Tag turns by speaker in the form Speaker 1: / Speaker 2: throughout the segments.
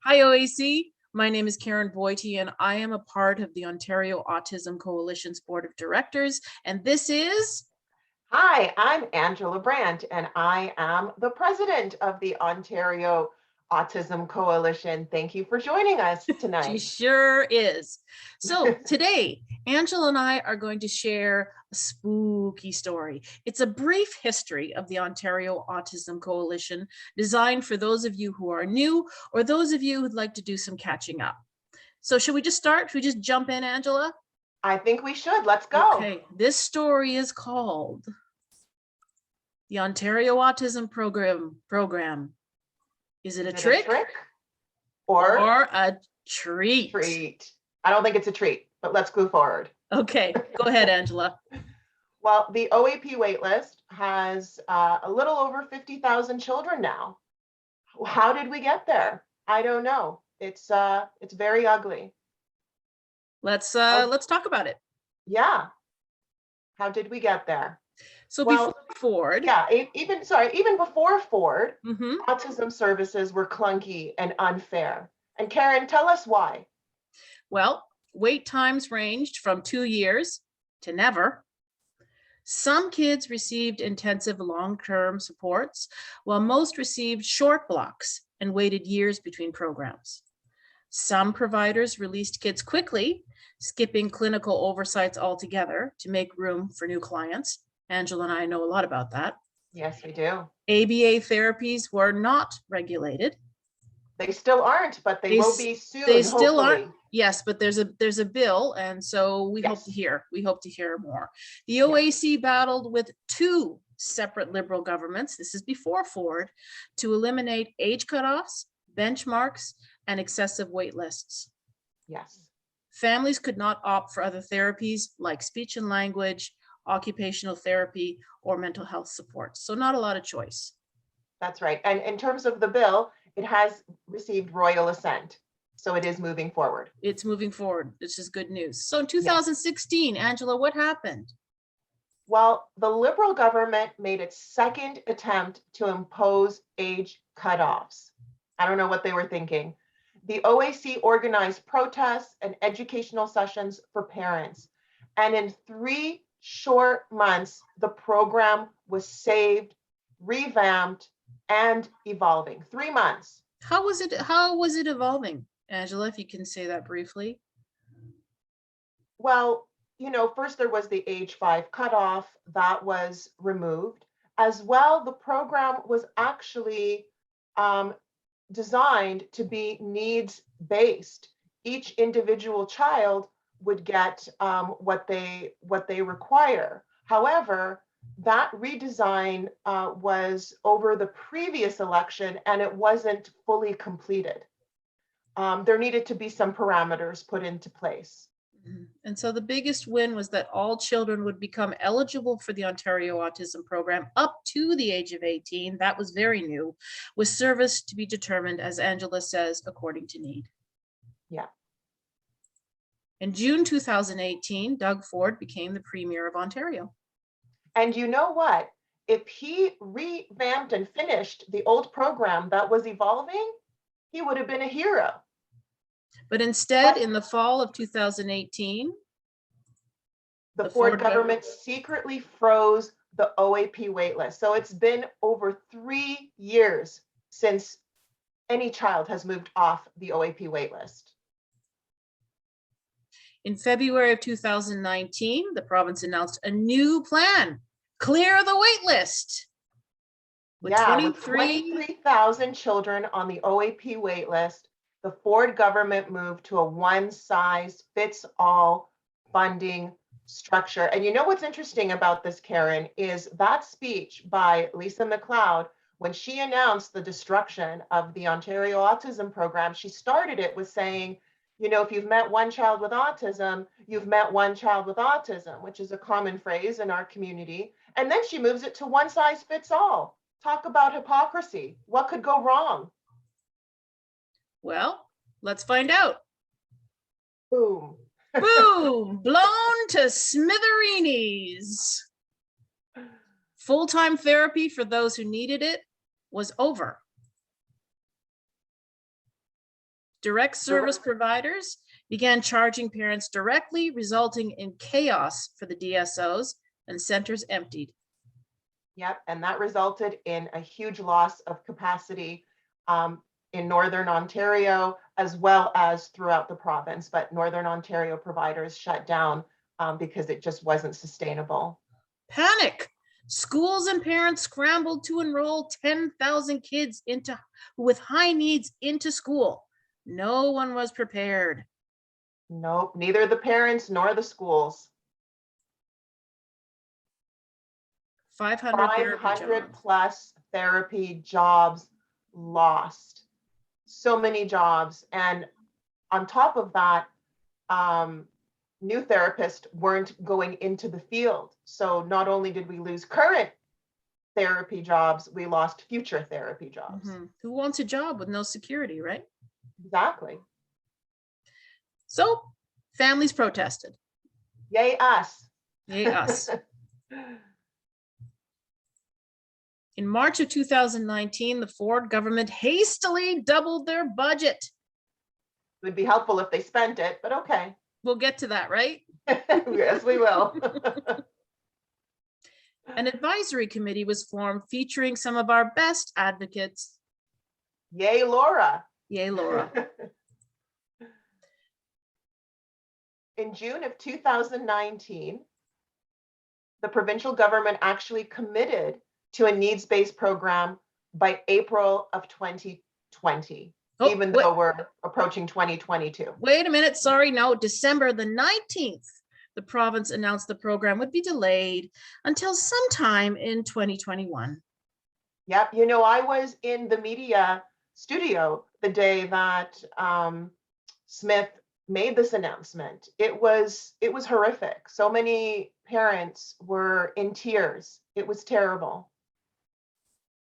Speaker 1: Hi, OAC. My name is Karen Boite, and I am a part of the Ontario Autism Coalition's Board of Directors. And this is
Speaker 2: Hi, I'm Angela Brandt, and I am the president of the Ontario Autism Coalition. Thank you for joining us
Speaker 1: She
Speaker 2: tonight.
Speaker 1: sure is. So today, Angela and I are going to share a spooky story. It's a brief history of the Ontario Autism Coalition, designed for those of you who are new or those of you who'd like to do some catching up. So should we just start? Should we just jump in, Angela?
Speaker 2: I think we should. Let's go.
Speaker 1: Okay, this story is called the Ontario Autism Program. Is it a
Speaker 2: Is it a
Speaker 1: trick
Speaker 2: trick or
Speaker 1: or a treat?
Speaker 2: treat? I don't think it's a treat, but let's go forward.
Speaker 1: Okay, go ahead, Angela.
Speaker 2: Well, the OAP waitlist has a little over 50,000 children now. How did we get there? I don't know. It's very ugly.
Speaker 1: Let's
Speaker 2: How,
Speaker 1: talk about it.
Speaker 2: yeah. How did we get there?
Speaker 1: So
Speaker 2: Well,
Speaker 1: before Ford,
Speaker 2: yeah, even before Ford,
Speaker 1: mhm,
Speaker 2: autism services were clunky and unfair. And Karen, tell us why.
Speaker 1: well, wait times ranged from 2 years to never. Some kids received intensive long-term supports, while most received short blocks and waited years between programs. Some providers released kids quickly, skipping clinical oversights altogether to make room for new clients. Angela and I know a lot about that.
Speaker 2: Yes, we do.
Speaker 1: ABA therapies were not regulated.
Speaker 2: They still aren't, but they
Speaker 1: They,
Speaker 2: will be
Speaker 1: they
Speaker 2: soon,
Speaker 1: still aren't.
Speaker 2: hopefully.
Speaker 1: Yes, but there's a bill, and so we hope to hear more. The OAC battled with two separate Liberal governments. This is before Ford, to eliminate age cutoffs, benchmarks, and excessive wait lists.
Speaker 2: Yes.
Speaker 1: Families could not opt for other therapies like speech and language, occupational therapy, or mental health support. So not a lot of choice.
Speaker 2: That's right. And in terms of the bill, it has received royal assent. So it is moving forward.
Speaker 1: It's moving forward. This is good news. So in
Speaker 2: Yes.
Speaker 1: 2016, Angela, what happened?
Speaker 2: Well, the Liberal government made its second attempt to impose age cutoffs. I don't know what they were thinking. The OAC organized protests and educational sessions for parents. And in 3 short months, the program was saved, revamped, and evolving. 3 months.
Speaker 1: How was it evolving, Angela, if you can say that briefly?
Speaker 2: Well, first there was the age 5 cutoff that was removed. As well, the program was actually designed to be needs based. Each individual child would get what they require. However, that redesign was over the previous election and it wasn't fully completed. There needed to be some parameters put into place.
Speaker 1: And so the biggest win was that all children would become eligible for the Ontario Autism Program up to the age of 18. That was very new, with service to be determined, as Angela says, according to need.
Speaker 2: Yeah.
Speaker 1: In June 2018, Doug Ford became the Premier of Ontario.
Speaker 2: And you know what? If he revamped and finished the old program that was evolving, he would have been a hero.
Speaker 1: But instead, in the fall of 2018,
Speaker 2: the Ford government secretly froze the OAP waitlist. So it's been over 3 years since any child has moved off the OAP waitlist.
Speaker 1: In February of 2019, the province announced a new plan, clear the wait list.
Speaker 2: With 23,000 children on the OAP waitlist, the Ford government moved to a one-size-fits-all funding structure. And you know what's interesting about this, Karen, is that speech by Lisa MacLeod, when she announced the destruction of the Ontario Autism Program, she started it with saying, if you've met one child with autism, you've met one child with autism, which is a common phrase in our community. And then she moves it to one size fits all. Talk about hypocrisy. What could go wrong?
Speaker 1: Well, let's find out.
Speaker 2: Boom.
Speaker 1: Boom, blown to smithereens. Full-time therapy for those who needed it was over. Direct service providers began charging parents directly, resulting in chaos for the DSOs, and centers emptied.
Speaker 2: Yep, and that resulted in a huge loss of capacity in Northern Ontario, as well as throughout the province. But Northern Ontario providers shut down because it just wasn't sustainable.
Speaker 1: Panic. Schools and parents scrambled to enroll 10,000 kids with high needs into school. No one was prepared.
Speaker 2: Nope, neither the parents nor the schools. 500 plus therapy jobs lost. So many jobs. And on top of that, new therapists weren't going into the field. So not only did we lose current therapy jobs, we lost future therapy jobs.
Speaker 1: Mm-hmm. Who wants a job with no security, right?
Speaker 2: Exactly.
Speaker 1: So families protested.
Speaker 2: Yay, us.
Speaker 1: Yay, us. In March of 2019, the Ford government hastily doubled their budget.
Speaker 2: It would be helpful if they spent it, but okay.
Speaker 1: We'll get to that, right?
Speaker 2: Yes, we will.
Speaker 1: An advisory committee was formed featuring some of our best advocates.
Speaker 2: Yay, Laura.
Speaker 1: Yay, Laura.
Speaker 2: In June of 2019, the provincial government actually committed to a needs-based program by April of 2020, even though we're approaching 2022.
Speaker 1: Wait a minute, sorry, no, December the 19th, the province announced the program would be delayed until sometime in 2021.
Speaker 2: Yep, you know, I was in the media studio the day that Smith made this announcement. It was horrific. So many parents were in tears. It was terrible.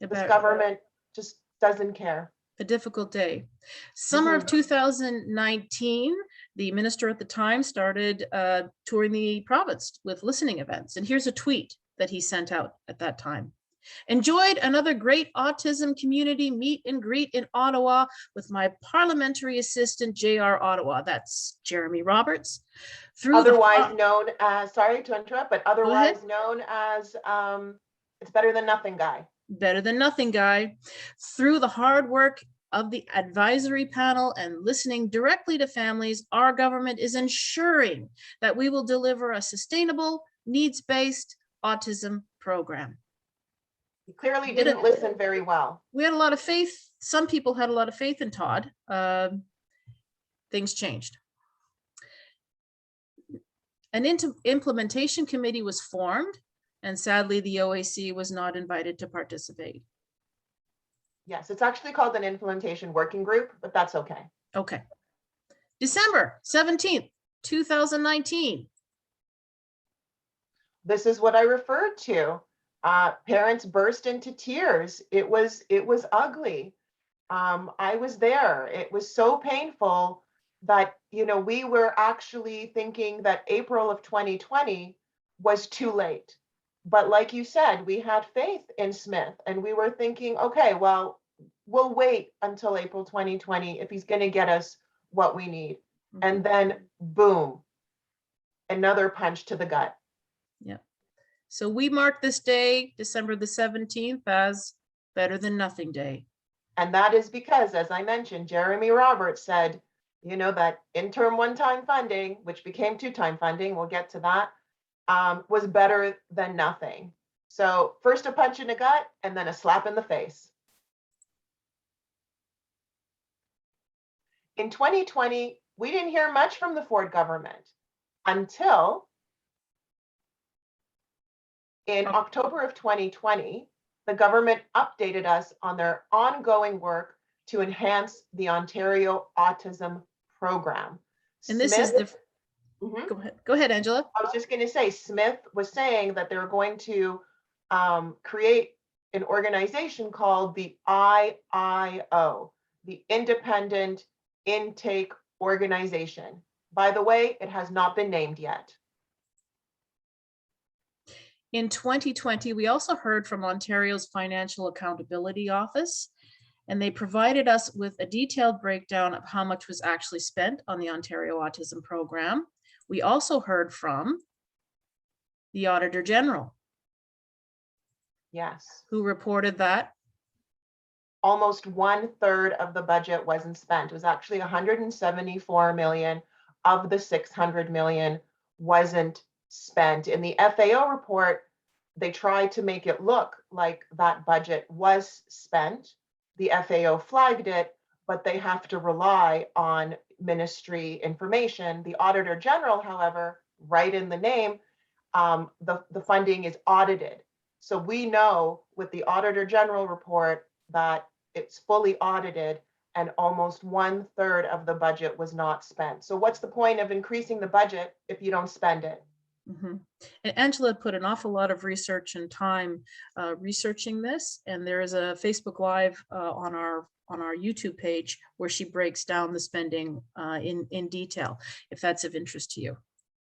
Speaker 2: This government just doesn't care.
Speaker 1: A difficult day. Summer of 2019, the minister at the time started touring the province with listening events. And here's a tweet that he sent out at that time. Enjoyed another great autism community meet and greet in Ottawa with my parliamentary assistant, JR Ottawa. That's Jeremy Roberts.
Speaker 2: Otherwise known as, sorry to interrupt, but otherwise known as it's better than nothing guy.
Speaker 1: Better than nothing guy. Through the hard work of the advisory panel and listening directly to families, our government is ensuring that we will deliver a sustainable, needs-based autism program.
Speaker 2: He clearly didn't listen very well.
Speaker 1: We had a lot of faith. Some people had a lot of faith in Todd. Things changed. An implementation committee was formed, and sadly, the OAC was not invited to participate.
Speaker 2: Yes, it's actually called an implementation working group, but that's okay.
Speaker 1: Okay. December 17th, 2019.
Speaker 2: This is what I referred to. Parents burst into tears. It was ugly. I was there. It was so painful that, you know, we were actually thinking that April of 2020 was too late. But like you said, we had faith in Smith and we were thinking, okay, well, we'll wait until April 2020 if he's going to get us what we need. Mm-hmm. And then boom, another punch to the gut.
Speaker 1: Yeah. So we mark this day, December the 17th, as Better Than Nothing Day.
Speaker 2: And that is because, as I mentioned, Jeremy Roberts said, you know, that interim one-time funding, which became two-time funding, we'll get to that, was better than nothing. So first a punch in the gut and then a slap in the face. In 2020, we didn't hear much from the Ford government until in October of 2020, the government updated us on their ongoing work to enhance the Ontario Autism Program.
Speaker 1: And this is the... Go ahead, Angela.
Speaker 2: I was just going to say, Smith was saying that they were going to create an organization called the IIO, the Independent Intake Organization. By the way, it has not been named yet.
Speaker 1: In 2020, we also heard from Ontario's Financial Accountability Office, And they provided us with a detailed breakdown of how much was actually spent on the Ontario Autism Program. We also heard from the Auditor General,
Speaker 2: Yes.
Speaker 1: who reported that
Speaker 2: Almost 1/3 of the budget wasn't spent. It was actually 174 million of the 600 million wasn't spent. In the FAO report, they tried to make it look like that budget was spent. The FAO flagged it, but they have to rely on ministry information. The Auditor General, however, right in the name, the funding is audited. So we know with the Auditor General report that it's fully audited and almost 1/3 of the budget was not spent. So what's the point of increasing the budget if you don't spend it?
Speaker 1: Mhm. And Angela put an awful lot of research and time researching this, and there is a Facebook Live on our YouTube page where she breaks down the spending in detail, if that's of interest to you.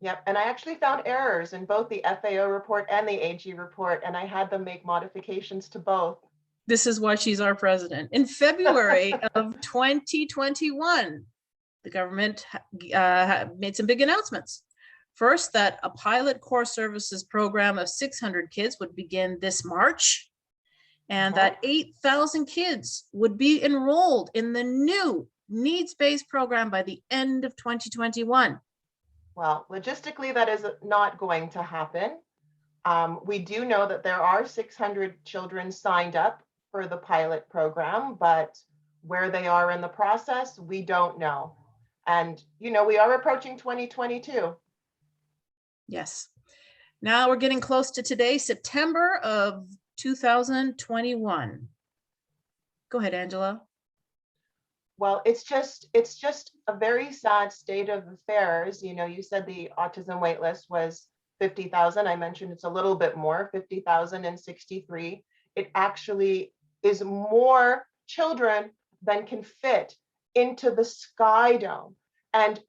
Speaker 2: Yep, and I actually found errors in both the FAO report and the AG report, and I had them make modifications to both.
Speaker 1: This is why she's our president. In February of 2021, the government made some big announcements. First, that a pilot core services program of 600 kids would begin this March, and that 8,000 kids would be enrolled in the new needs-based program by the end of 2021.
Speaker 2: Well, logistically, that is not going to happen. We do know that there are 600 children signed up for the pilot program, but where they are in the process, we don't know. And, we are approaching 2022.
Speaker 1: Yes. Now we're getting close to today, September of 2021. Go ahead, Angela.
Speaker 2: Well, it's just a very sad state of affairs. You said the autism wait list was 50,000. I mentioned it's a little bit more, 50,063. It actually is more children than can fit into the Sky Dome. And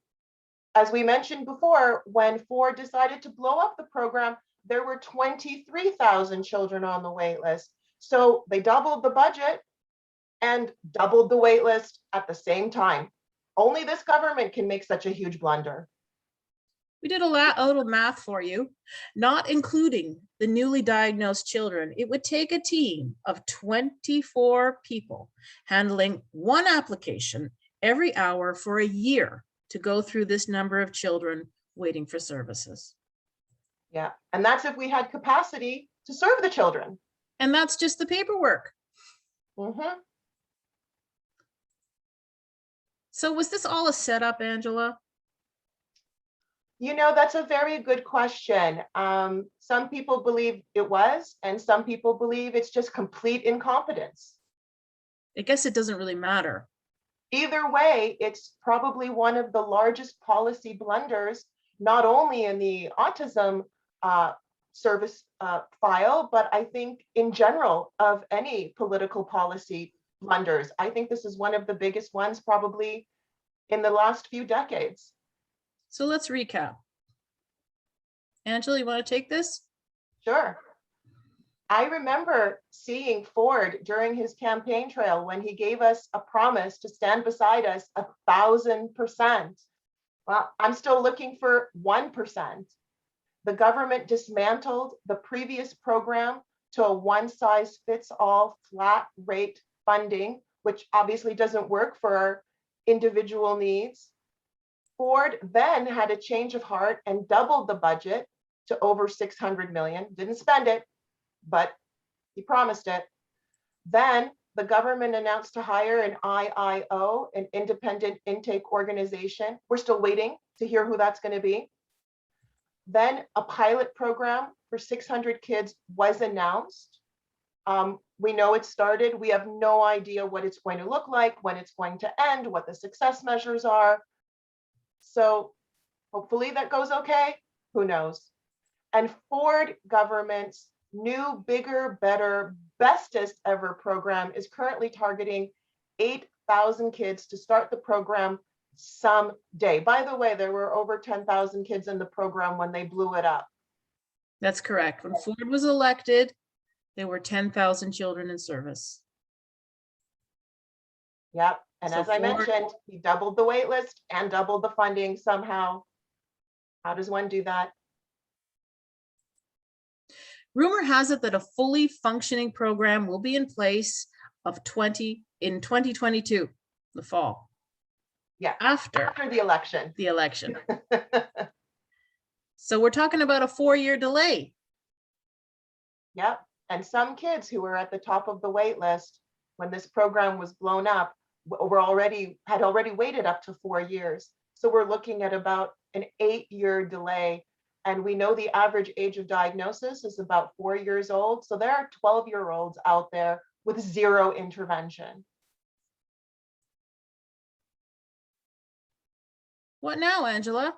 Speaker 2: as we mentioned before, when Ford decided to blow up the program, there were 23,000 children on the wait list. So they doubled the budget and doubled the wait list at the same time. Only this government can make such a huge blunder.
Speaker 1: We did a little math for you, not including the newly diagnosed children. It would take a team of 24 people handling one application every hour for a year to go through this number of children waiting for services.
Speaker 2: Yeah, and that's if we had capacity to serve the children.
Speaker 1: And that's just the paperwork.
Speaker 2: Mm-hmm.
Speaker 1: So was this all a setup, Angela?
Speaker 2: That's a very good question. Some people believe it was, and some people believe it's just complete incompetence.
Speaker 1: I guess it doesn't really matter.
Speaker 2: Either way, it's probably one of the largest policy blunders, not only in the autism service file, but I think in general of any political policy blunders. I think this is one of the biggest ones probably in the last few decades.
Speaker 1: So let's recap. Angela, you want to take this?
Speaker 2: Sure. I remember seeing Ford during his campaign trail when he gave us a promise to stand beside us 1,000%. Well, I'm still looking for 1%. The government dismantled the previous program to a one-size-fits-all flat rate funding, which obviously doesn't work for our individual needs. Ford then had a change of heart and doubled the budget to over 600 million. Didn't spend it, but he promised it. Then the government announced to hire an IIO, an independent intake organization. We're still waiting to hear who that's going to be. Then a pilot program for 600 kids was announced. We know it started. We have no idea what it's going to look like, when it's going to end, what the success measures are. So hopefully that goes okay. Who knows? And Ford government's new, bigger, better, bestest ever program is currently targeting 8,000 kids to start the program someday. By the way, there were over 10,000 kids in the program when they blew it up.
Speaker 1: That's correct. When Ford was elected, there were 10,000 children in service.
Speaker 2: Yep. And
Speaker 1: So
Speaker 2: as I mentioned, he doubled the wait list and doubled the funding somehow. How does one do that?
Speaker 1: Rumor has it that a fully functioning program will be in place in 2022, the fall.
Speaker 2: Yeah.
Speaker 1: After
Speaker 2: the election.
Speaker 1: The election. So we're talking about a 4-year delay.
Speaker 2: Yep. And some kids who were at the top of the wait list when this program was blown up had already waited up to 4 years. So we're looking at about an 8-year delay. And we know the average age of diagnosis is about 4 years old. So there are 12-year-olds out there with zero intervention.
Speaker 1: What now, Angela?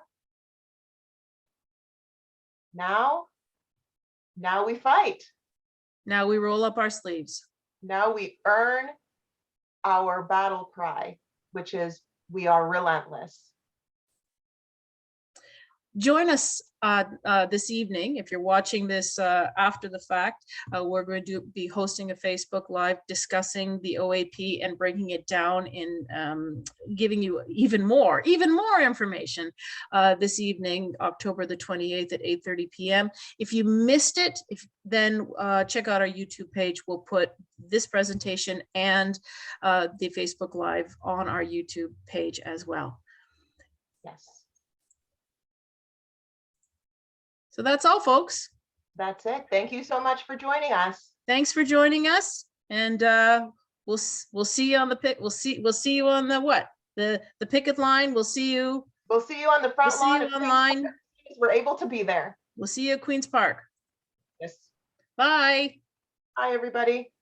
Speaker 2: Now we fight.
Speaker 1: Now we roll up our sleeves.
Speaker 2: Now we earn our battle cry, which is we are relentless.
Speaker 1: Join us this evening. If you're watching this after the fact, we're going to be hosting a Facebook Live discussing the OAP and breaking it down in giving you even more information this evening, October the 28th at 8:30 p.m. If you missed it, then check out our YouTube page. We'll put this presentation and the Facebook Live on our YouTube page as well.
Speaker 2: Yes.
Speaker 1: So that's all, folks.
Speaker 2: That's it. Thank you so much for joining us.
Speaker 1: Thanks for joining us, and we'll see you on the pick. We'll see you on the what? The picket line. We'll see you.
Speaker 2: We'll see you on the front lawn.
Speaker 1: We'll see you online.
Speaker 2: We're able to be there.
Speaker 1: We'll see you at Queen's Park.
Speaker 2: Yes.
Speaker 1: Bye.
Speaker 2: Hi, everybody.